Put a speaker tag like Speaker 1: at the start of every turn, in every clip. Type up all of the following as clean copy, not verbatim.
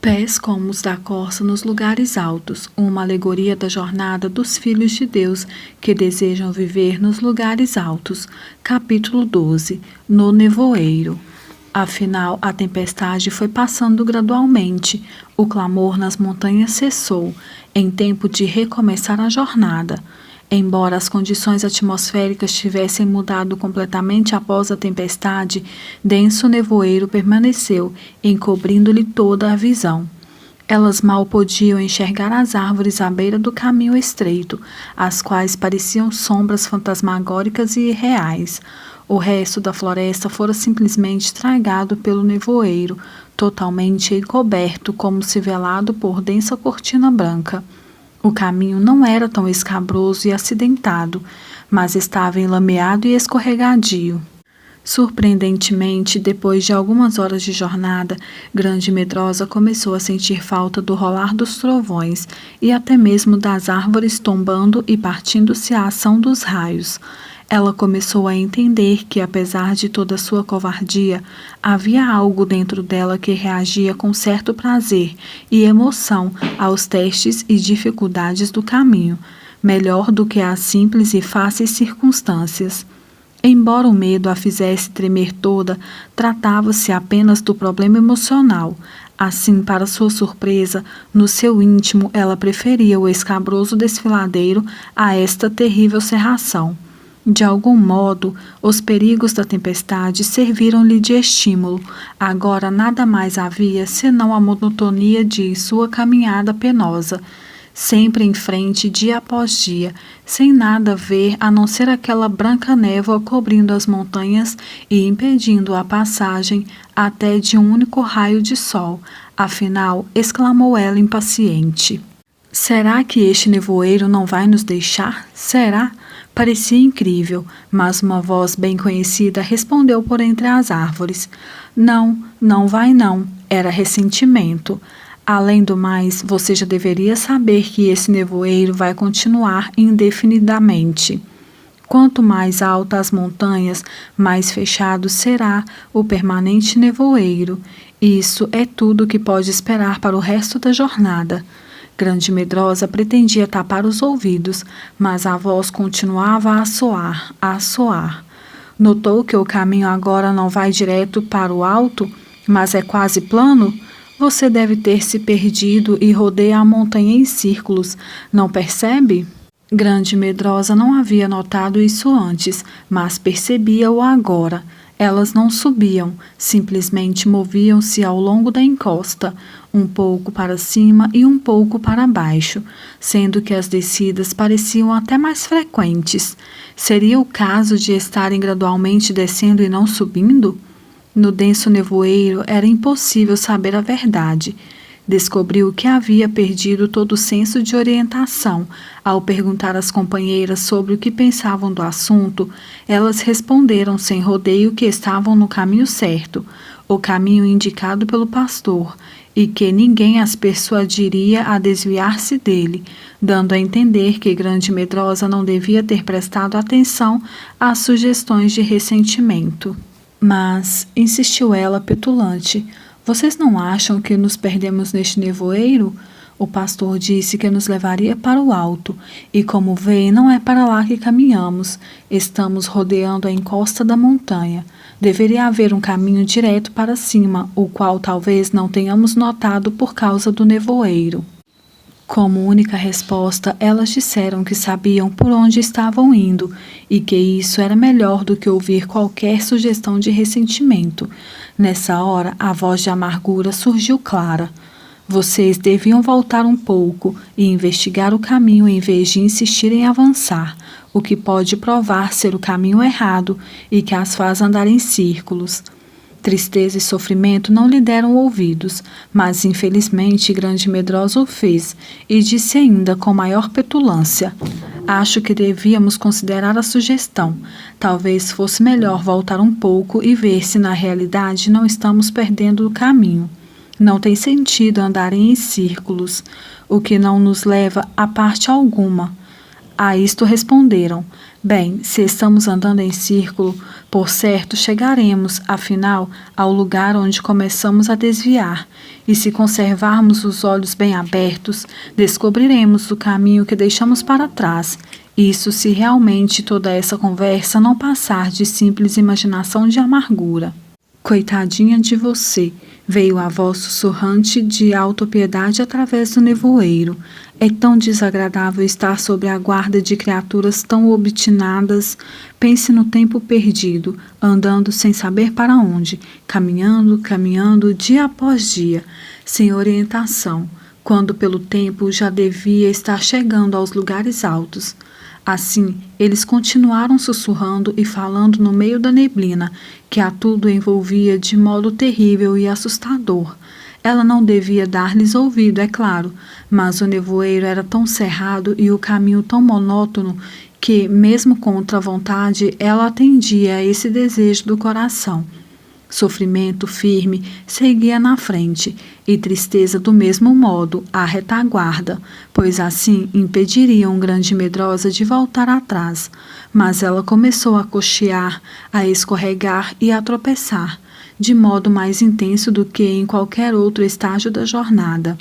Speaker 1: Pés como os da corça nos lugares altos, uma alegoria da jornada dos filhos de Deus que desejam viver nos lugares altos. Capítulo 12. No nevoeiro. Afinal, a tempestade foi passando gradualmente. O clamor nas montanhas cessou, em tempo de recomeçar a jornada. Embora as condições atmosféricas tivessem mudado completamente após a tempestade, denso nevoeiro permaneceu, encobrindo-lhe toda a visão. Elas mal podiam enxergar as árvores à beira do caminho estreito, as quais pareciam sombras fantasmagóricas e irreais. O resto da floresta fora simplesmente tragado pelo nevoeiro, totalmente encoberto como se velado por densa cortina branca. O caminho não era tão escabroso e acidentado, mas estava enlameado e escorregadio. Surpreendentemente, depois de algumas horas de jornada, Grande Medrosa começou a sentir falta do rolar dos trovões e até mesmo das árvores tombando e partindo-se à ação dos raios. Ela começou a entender que, apesar de toda sua covardia, havia algo dentro dela que reagia com certo prazer e emoção aos testes e dificuldades do caminho, melhor do que às simples e fáceis circunstâncias. Embora o medo a fizesse tremer toda, tratava-se apenas do problema emocional. Assim, para sua surpresa, no seu íntimo ela preferia o escabroso desfiladeiro a esta terrível cerração. De algum modo, os perigos da tempestade serviram-lhe de estímulo. Agora nada mais havia senão a monotonia de sua caminhada penosa, sempre em frente dia após dia, sem nada ver a não ser aquela branca névoa cobrindo as montanhas e impedindo a passagem até de um único raio de sol. Afinal, exclamou ela impaciente. Será que este nevoeiro não vai nos deixar? Será? Parecia incrível, mas uma voz bem conhecida respondeu por entre as árvores. Não, não vai não. Era ressentimento. Além do mais, você já deveria saber que esse nevoeiro vai continuar indefinidamente. Quanto mais altas as montanhas, mais fechado será o permanente nevoeiro. Isso é tudo o que pode esperar para o resto da jornada. Grande Medrosa pretendia tapar os ouvidos, mas a voz continuava a soar, a soar. Notou que o caminho agora não vai direto para o alto, mas é quase plano? Você deve ter se perdido e rodeia a montanha em círculos, não percebe? Grande Medrosa não havia notado isso antes, mas percebia-o agora. Elas não subiam, simplesmente moviam-se ao longo da encosta, um pouco para cima e um pouco para baixo, sendo que as descidas pareciam até mais frequentes. Seria o caso de estarem gradualmente descendo e não subindo? No denso nevoeiro era impossível saber a verdade. Descobriu que havia perdido todo o senso de orientação. Ao perguntar às companheiras sobre o que pensavam do assunto, elas responderam sem rodeio que estavam no caminho certo, o caminho indicado pelo pastor, e que ninguém as persuadiria a desviar-se dele, dando a entender que Grande Medrosa não devia ter prestado atenção às sugestões de ressentimento. Mas, insistiu ela petulante, vocês não acham que nos perdemos neste nevoeiro? O pastor disse que nos levaria para o alto, e como vêem, não é para lá que caminhamos. Estamos rodeando a encosta da montanha. Deveria haver um caminho direto para cima, o qual talvez não tenhamos notado por causa do nevoeiro. Como única resposta, elas disseram que sabiam por onde estavam indo e que isso era melhor do que ouvir qualquer sugestão de ressentimento. Nessa hora, a voz de amargura surgiu clara. Vocês deviam voltar um pouco e investigar o caminho em vez de insistir em avançar, o que pode provar ser o caminho errado e que as faz andar em círculos. Tristeza e sofrimento não lhe deram ouvidos, mas infelizmente Grande Medrosa o fez, e disse ainda com maior petulância: acho que devíamos considerar a sugestão. Talvez fosse melhor voltar um pouco e ver se na realidade não estamos perdendo o caminho. Não tem sentido andarem em círculos, o que não nos leva a parte alguma. A isto responderam: Bem, se estamos andando em círculo, por certo chegaremos, afinal, ao lugar onde começamos a desviar. E se conservarmos os olhos bem abertos, descobriremos o caminho que deixamos para trás. Isso se realmente toda essa conversa não passar de simples imaginação de amargura. Coitadinha de você, veio a voz sussurrante de autopiedade através do nevoeiro. É tão desagradável estar sob a guarda de criaturas tão obstinadas. Pense no tempo perdido, andando sem saber para onde, caminhando dia após dia, sem orientação, quando pelo tempo já devia estar chegando aos lugares altos. Assim, eles continuaram sussurrando e falando no meio da neblina, que a tudo envolvia de modo terrível e assustador. Ela não devia dar-lhes ouvido, é claro, mas o nevoeiro era tão cerrado e o caminho tão monótono que, mesmo contra a vontade, ela atendia a esse desejo do coração. Sofrimento firme seguia na frente, e tristeza do mesmo modo, à retaguarda, pois assim impediriam grande medrosa de voltar atrás. Mas ela começou a cochear, a escorregar e a tropeçar, de modo mais intenso do que em qualquer outro estágio da jornada.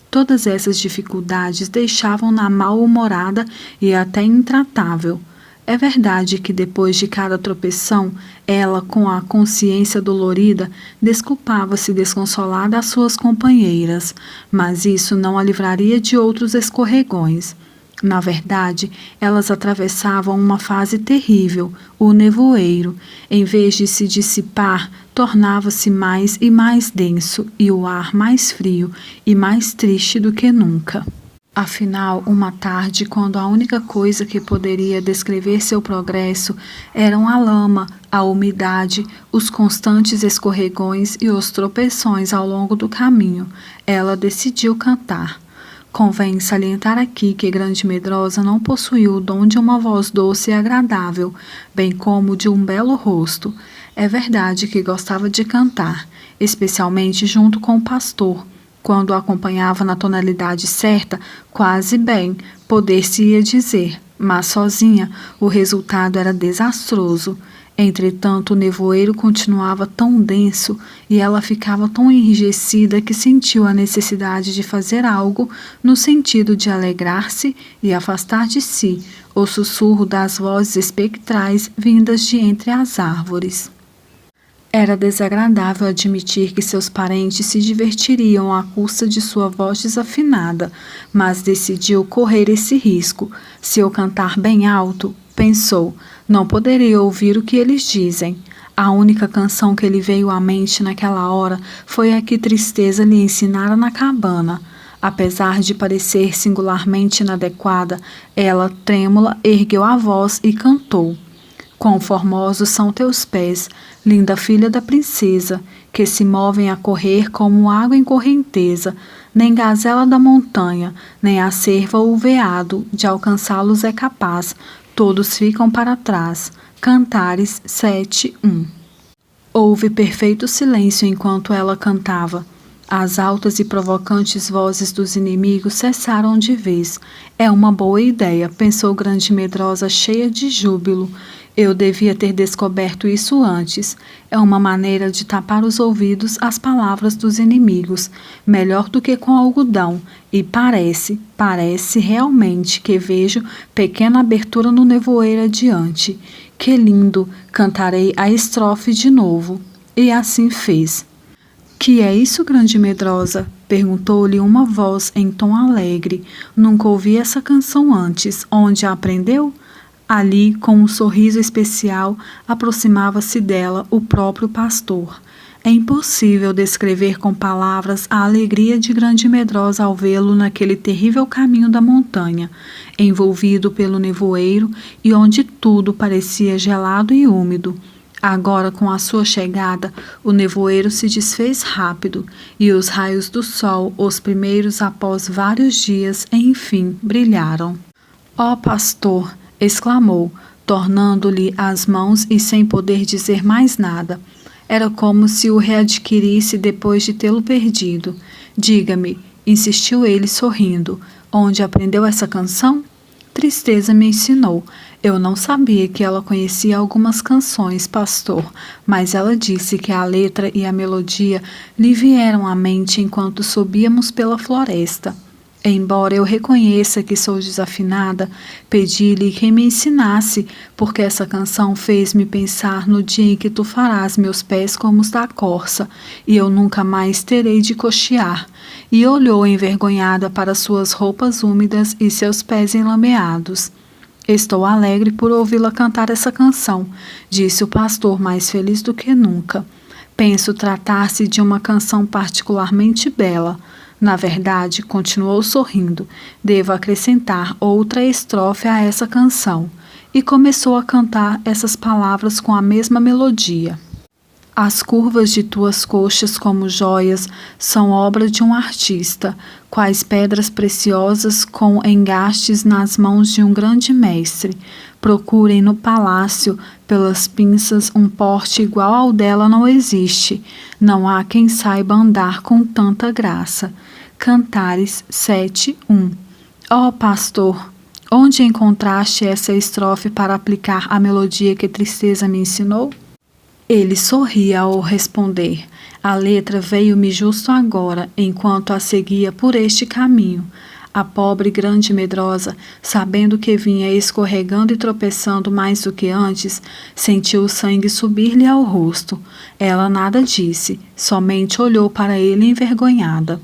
Speaker 1: Todas essas dificuldades deixavam-na mal-humorada e até intratável. É verdade que depois de cada tropeção, ela, com a consciência dolorida, desculpava-se desconsolada às suas companheiras, mas isso não a livraria de outros escorregões. Na verdade, elas atravessavam uma fase terrível, o nevoeiro. Em vez de se dissipar, tornava-se mais e mais denso, e o ar mais frio e mais triste do que nunca. Afinal, uma tarde, quando a única coisa que poderia descrever seu progresso eram a lama, a umidade, os constantes escorregões e os tropeções ao longo do caminho, ela decidiu cantar. Convém salientar aqui que Grande Medrosa não possuía o dom de uma voz doce e agradável, bem como de um belo rosto. É verdade que gostava de cantar, especialmente junto com o pastor. Quando o acompanhava na tonalidade certa, quase bem, poder-se-ia dizer, mas sozinha o resultado era desastroso. Entretanto, o nevoeiro continuava tão denso e ela ficava tão enrijecida que sentiu a necessidade de fazer algo no sentido de alegrar-se e afastar de si o sussurro das vozes espectrais vindas de entre as árvores. Era desagradável admitir que seus parentes se divertiriam à custa de sua voz desafinada, mas decidiu correr esse risco. Se eu cantar bem alto, pensou, não poderia ouvir o que eles dizem. A única canção que lhe veio à mente naquela hora foi a que Tristeza lhe ensinara na cabana. Apesar de parecer singularmente inadequada, ela, trêmula, ergueu a voz e cantou. Quão formosos são teus pés, linda filha da princesa, que se movem a correr como água em correnteza, nem gazela da montanha, nem a cerva ou o veado, de alcançá-los é capaz, todos ficam para trás. Cantares 7:1. Houve perfeito silêncio enquanto ela cantava. As altas e provocantes vozes dos inimigos cessaram de vez. É uma boa ideia, pensou Grande Medrosa cheia de júbilo. Eu devia ter descoberto isso antes. É uma maneira de tapar os ouvidos às palavras dos inimigos, melhor do que com algodão. E parece realmente que vejo pequena abertura no nevoeiro adiante. Que lindo! Cantarei a estrofe de novo. E assim fez. Que é isso, Grande Medrosa? Perguntou-lhe uma voz em tom alegre. Nunca ouvi essa canção antes. Onde a aprendeu? Ali, com um sorriso especial, aproximava-se dela o próprio pastor. É impossível descrever com palavras a alegria de Grande Medrosa ao vê-lo naquele terrível caminho da montanha, envolvido pelo nevoeiro e onde tudo parecia gelado e úmido. Agora, com a sua chegada, o nevoeiro se desfez rápido e os raios do sol, os primeiros após vários dias, enfim, brilharam. Ó pastor! Exclamou, tornando-lhe as mãos e sem poder dizer mais nada. Era como se o readquirisse depois de tê-lo perdido. Diga-me, insistiu ele sorrindo, onde aprendeu essa canção? Tristeza me ensinou. Eu não sabia que ela conhecia algumas canções, pastor, mas ela disse que a letra e a melodia lhe vieram à mente enquanto subíamos pela floresta. Embora eu reconheça que sou desafinada, pedi-lhe que me ensinasse, porque essa canção fez-me pensar no dia em que tu farás meus pés como os da corça, e eu nunca mais terei de coxear. E olhou envergonhada para suas roupas úmidas e seus pés enlameados. Estou alegre por ouvi-la cantar essa canção, disse o pastor mais feliz do que nunca. Penso tratar-se de uma canção particularmente bela. Na verdade, continuou sorrindo, devo acrescentar outra estrofe a essa canção. E começou a cantar essas palavras com a mesma melodia. As curvas de tuas coxas como joias são obra de um artista, quais pedras preciosas com engastes nas mãos de um grande mestre. Procurem no palácio, pelas pinças, um porte igual ao dela não existe. Não há quem saiba andar com tanta graça. Cantares 7:1. Ó pastor, onde encontraste essa estrofe para aplicar a melodia que Tristeza me ensinou? Ele sorria ao responder. A letra veio-me justo agora, enquanto a seguia por este caminho. A pobre grande medrosa, sabendo que vinha escorregando e tropeçando mais do que antes, sentiu o sangue subir-lhe ao rosto. Ela nada disse, somente olhou para ele envergonhada.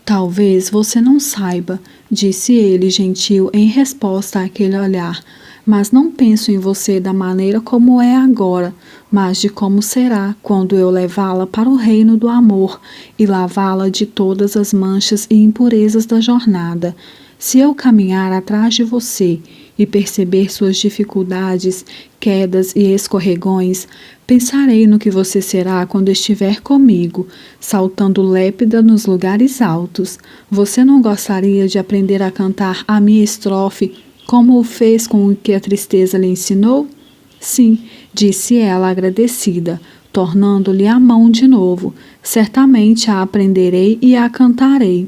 Speaker 1: Talvez você não saiba, disse ele gentil em resposta àquele olhar, mas não penso em você da maneira como é agora, mas de como será quando eu levá-la para o reino do amor e lavá-la de todas as manchas e impurezas da jornada. Se eu caminhar atrás de você e perceber suas dificuldades, quedas e escorregões, pensarei no que você será quando estiver comigo, saltando lépida nos lugares altos. Você não gostaria de aprender a cantar a minha estrofe como o fez com o que a Tristeza lhe ensinou? Sim, disse ela agradecida, tornando-lhe a mão de novo. Certamente a aprenderei e a cantarei.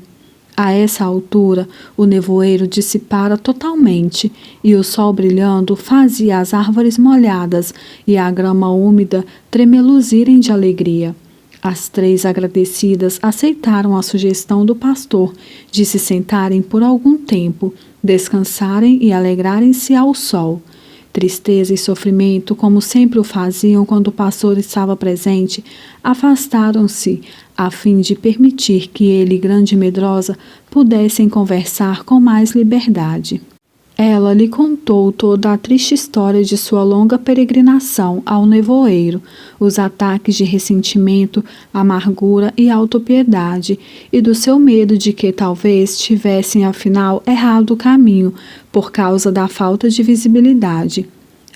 Speaker 1: A essa altura, o nevoeiro dissipara totalmente, e o sol brilhando fazia as árvores molhadas e a grama úmida tremeluzirem de alegria. As três agradecidas aceitaram a sugestão do pastor de se sentarem por algum tempo, descansarem e alegrarem-se ao sol. Tristeza e sofrimento, como sempre o faziam quando o pastor estava presente, afastaram-se, a fim de permitir que ele e Grande Medrosa pudessem conversar com mais liberdade. Ela lhe contou toda a triste história de sua longa peregrinação ao nevoeiro, os ataques de ressentimento, amargura e autopiedade, e do seu medo de que talvez tivessem afinal errado o caminho por causa da falta de visibilidade.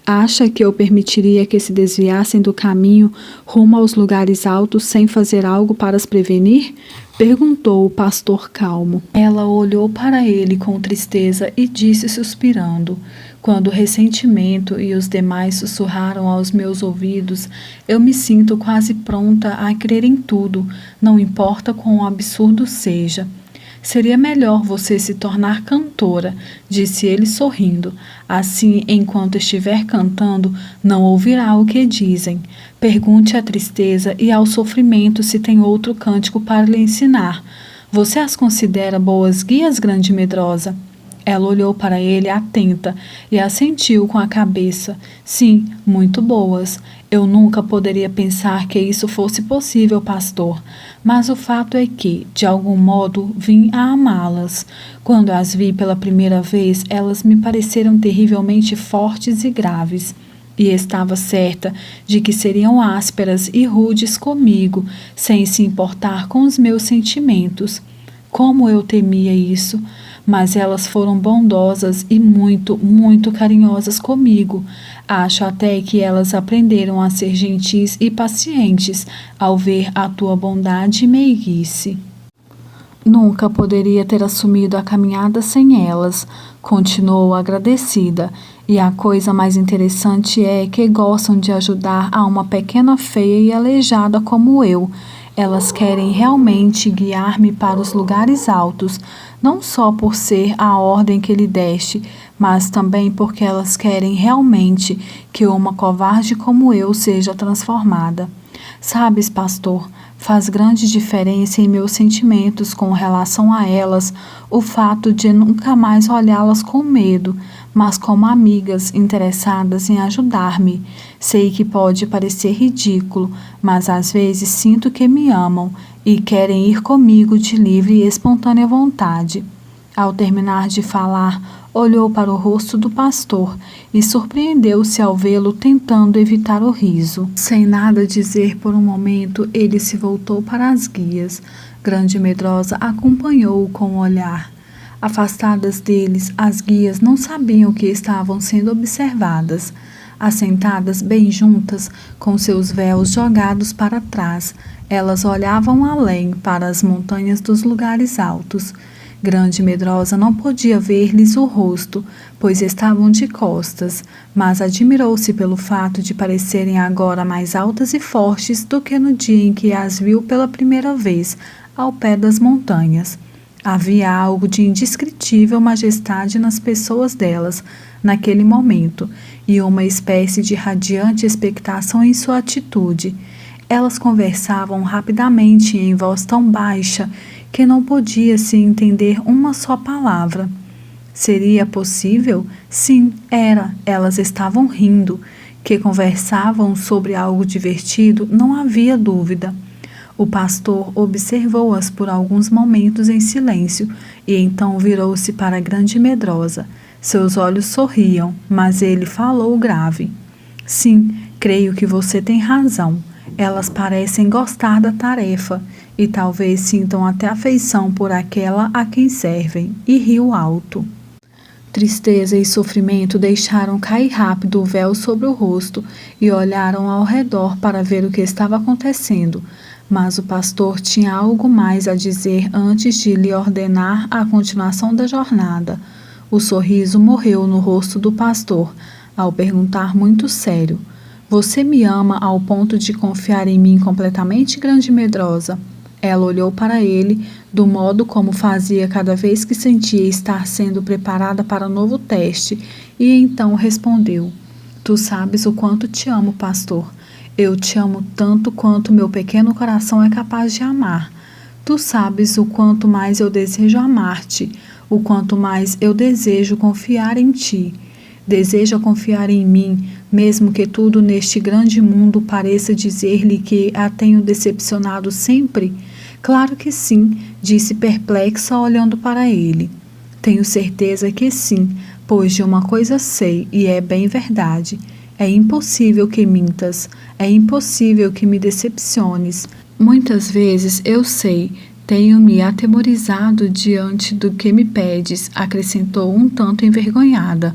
Speaker 1: Acha que eu permitiria que se desviassem do caminho rumo aos lugares altos sem fazer algo para as prevenir? Perguntou o pastor calmo. Ela olhou para ele com tristeza e disse suspirando: quando o ressentimento e os demais sussurraram aos meus ouvidos, eu me sinto quase pronta a crer em tudo, não importa quão absurdo seja. Seria melhor você se tornar cantora, disse ele sorrindo. Assim, enquanto estiver cantando, não ouvirá o que dizem. Pergunte à tristeza e ao sofrimento se tem outro cântico para lhe ensinar. Você as considera boas guias, Grande Medrosa? Ela olhou para ele atenta e assentiu com a cabeça. Sim, muito boas. Eu nunca poderia pensar que isso fosse possível, pastor. Mas o fato é que, de algum modo, vim a amá-las. Quando as vi pela primeira vez, elas me pareceram terrivelmente fortes e graves. E estava certa de que seriam ásperas e rudes comigo, sem se importar com os meus sentimentos. Como eu temia isso! Mas elas foram bondosas e muito, muito carinhosas comigo. Acho até que elas aprenderam a ser gentis e pacientes ao ver a tua bondade e meiguice. Nunca poderia ter assumido a caminhada sem elas, continuou agradecida, e a coisa mais interessante é que gostam de ajudar a uma pequena feia e aleijada como eu. Elas querem realmente guiar-me para os lugares altos, não só por ser a ordem que lhe deste, mas também porque elas querem realmente que uma covarde como eu seja transformada. Sabes, pastor, faz grande diferença em meus sentimentos com relação a elas o fato de nunca mais olhá-las com medo, mas como amigas interessadas em ajudar-me. Sei que pode parecer ridículo, mas às vezes sinto que me amam e querem ir comigo de livre e espontânea vontade. Ao terminar de falar, olhou para o rosto do pastor e surpreendeu-se ao vê-lo tentando evitar o riso. Sem nada dizer por um momento, ele se voltou para as guias. Grande Medrosa acompanhou-o com o olhar. Afastadas deles, as guias não sabiam que estavam sendo observadas. Assentadas bem juntas, com seus véus jogados para trás, elas olhavam além para as montanhas dos lugares altos. Grande Medrosa não podia ver-lhes o rosto, pois estavam de costas, mas admirou-se pelo fato de parecerem agora mais altas e fortes do que no dia em que as viu pela primeira vez, ao pé das montanhas. Havia algo de indescritível majestade nas pessoas delas, naquele momento, e uma espécie de radiante expectação em sua atitude. Elas conversavam rapidamente em voz tão baixa que não podia se entender uma só palavra. Seria possível? Sim, era. Elas estavam rindo. Que conversavam sobre algo divertido, não havia dúvida. O pastor observou-as por alguns momentos em silêncio e então virou-se para a Grande Medrosa. Seus olhos sorriam, mas ele falou grave. Sim, creio que você tem razão. Elas parecem gostar da tarefa e talvez sintam até afeição por aquela a quem servem, e riu alto. Tristeza e sofrimento deixaram cair rápido o véu sobre o rosto e olharam ao redor para ver o que estava acontecendo. Mas o pastor tinha algo mais a dizer antes de lhe ordenar a continuação da jornada. O sorriso morreu no rosto do pastor, ao perguntar muito sério: Você me ama ao ponto de confiar em mim completamente, Grande Medrosa? Ela olhou para ele, do modo como fazia cada vez que sentia estar sendo preparada para novo teste, e então respondeu: Tu sabes o quanto te amo, pastor. Eu te amo tanto quanto meu pequeno coração é capaz de amar. Tu sabes o quanto mais eu desejo amar-te, o quanto mais eu desejo confiar em ti. Deseja confiar em mim, mesmo que tudo neste grande mundo pareça dizer-lhe que a tenho decepcionado sempre? Claro que sim, disse perplexa olhando para ele. Tenho certeza que sim, pois de uma coisa sei, e é bem verdade. É impossível que mintas, é impossível que me decepciones. Muitas vezes eu sei, tenho-me atemorizado diante do que me pedes, acrescentou um tanto envergonhada,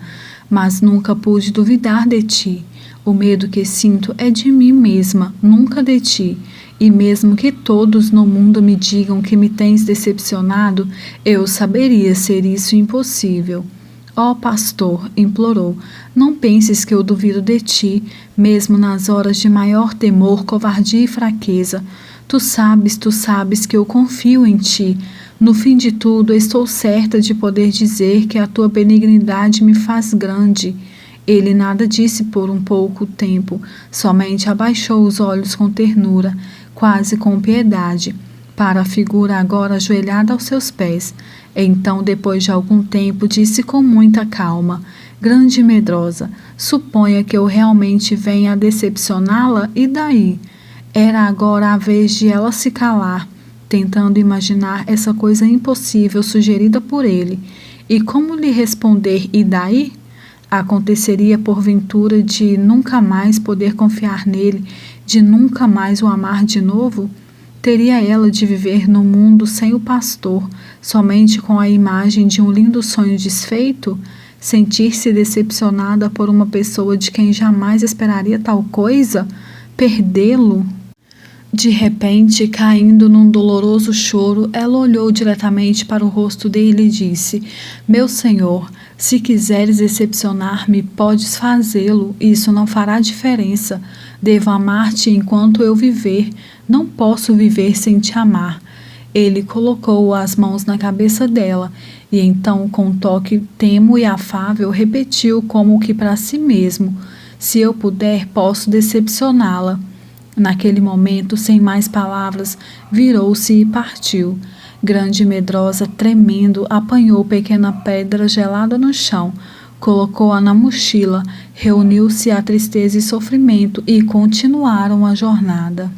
Speaker 1: mas nunca pude duvidar de ti. O medo que sinto é de mim mesma, nunca de ti. E mesmo que todos no mundo me digam que me tens decepcionado, eu saberia ser isso impossível. Ó pastor, implorou, não penses que eu duvido de ti, mesmo nas horas de maior temor, covardia e fraqueza. Tu sabes que eu confio em ti. No fim de tudo, estou certa de poder dizer que a tua benignidade me faz grande. Ele nada disse por um pouco tempo, somente abaixou os olhos com ternura, quase com piedade, para a figura agora ajoelhada aos seus pés. Então, depois de algum tempo, disse com muita calma: Grande Medrosa, suponha que eu realmente venha a decepcioná-la, e daí? Era agora a vez de ela se calar, tentando imaginar essa coisa impossível sugerida por ele. E como lhe responder e daí? Aconteceria porventura de nunca mais poder confiar nele, de nunca mais o amar de novo? Teria ela de viver no mundo sem o pastor, somente com a imagem de um lindo sonho desfeito? Sentir-se decepcionada por uma pessoa de quem jamais esperaria tal coisa? Perdê-lo? De repente, caindo num doloroso choro, ela olhou diretamente para o rosto dele e disse: Meu senhor, se quiseres decepcionar-me, podes fazê-lo, isso não fará diferença. Devo amar-te enquanto eu viver. Não posso viver sem te amar. Ele colocou as mãos na cabeça dela e então, com um toque tenro e afável, repetiu como que para si mesmo: se eu puder, posso decepcioná-la. Naquele momento, sem mais palavras, virou-se e partiu. Grande e medrosa, tremendo, apanhou pequena pedra gelada no chão, colocou-a na mochila, reuniu-se a tristeza e sofrimento e continuaram a jornada.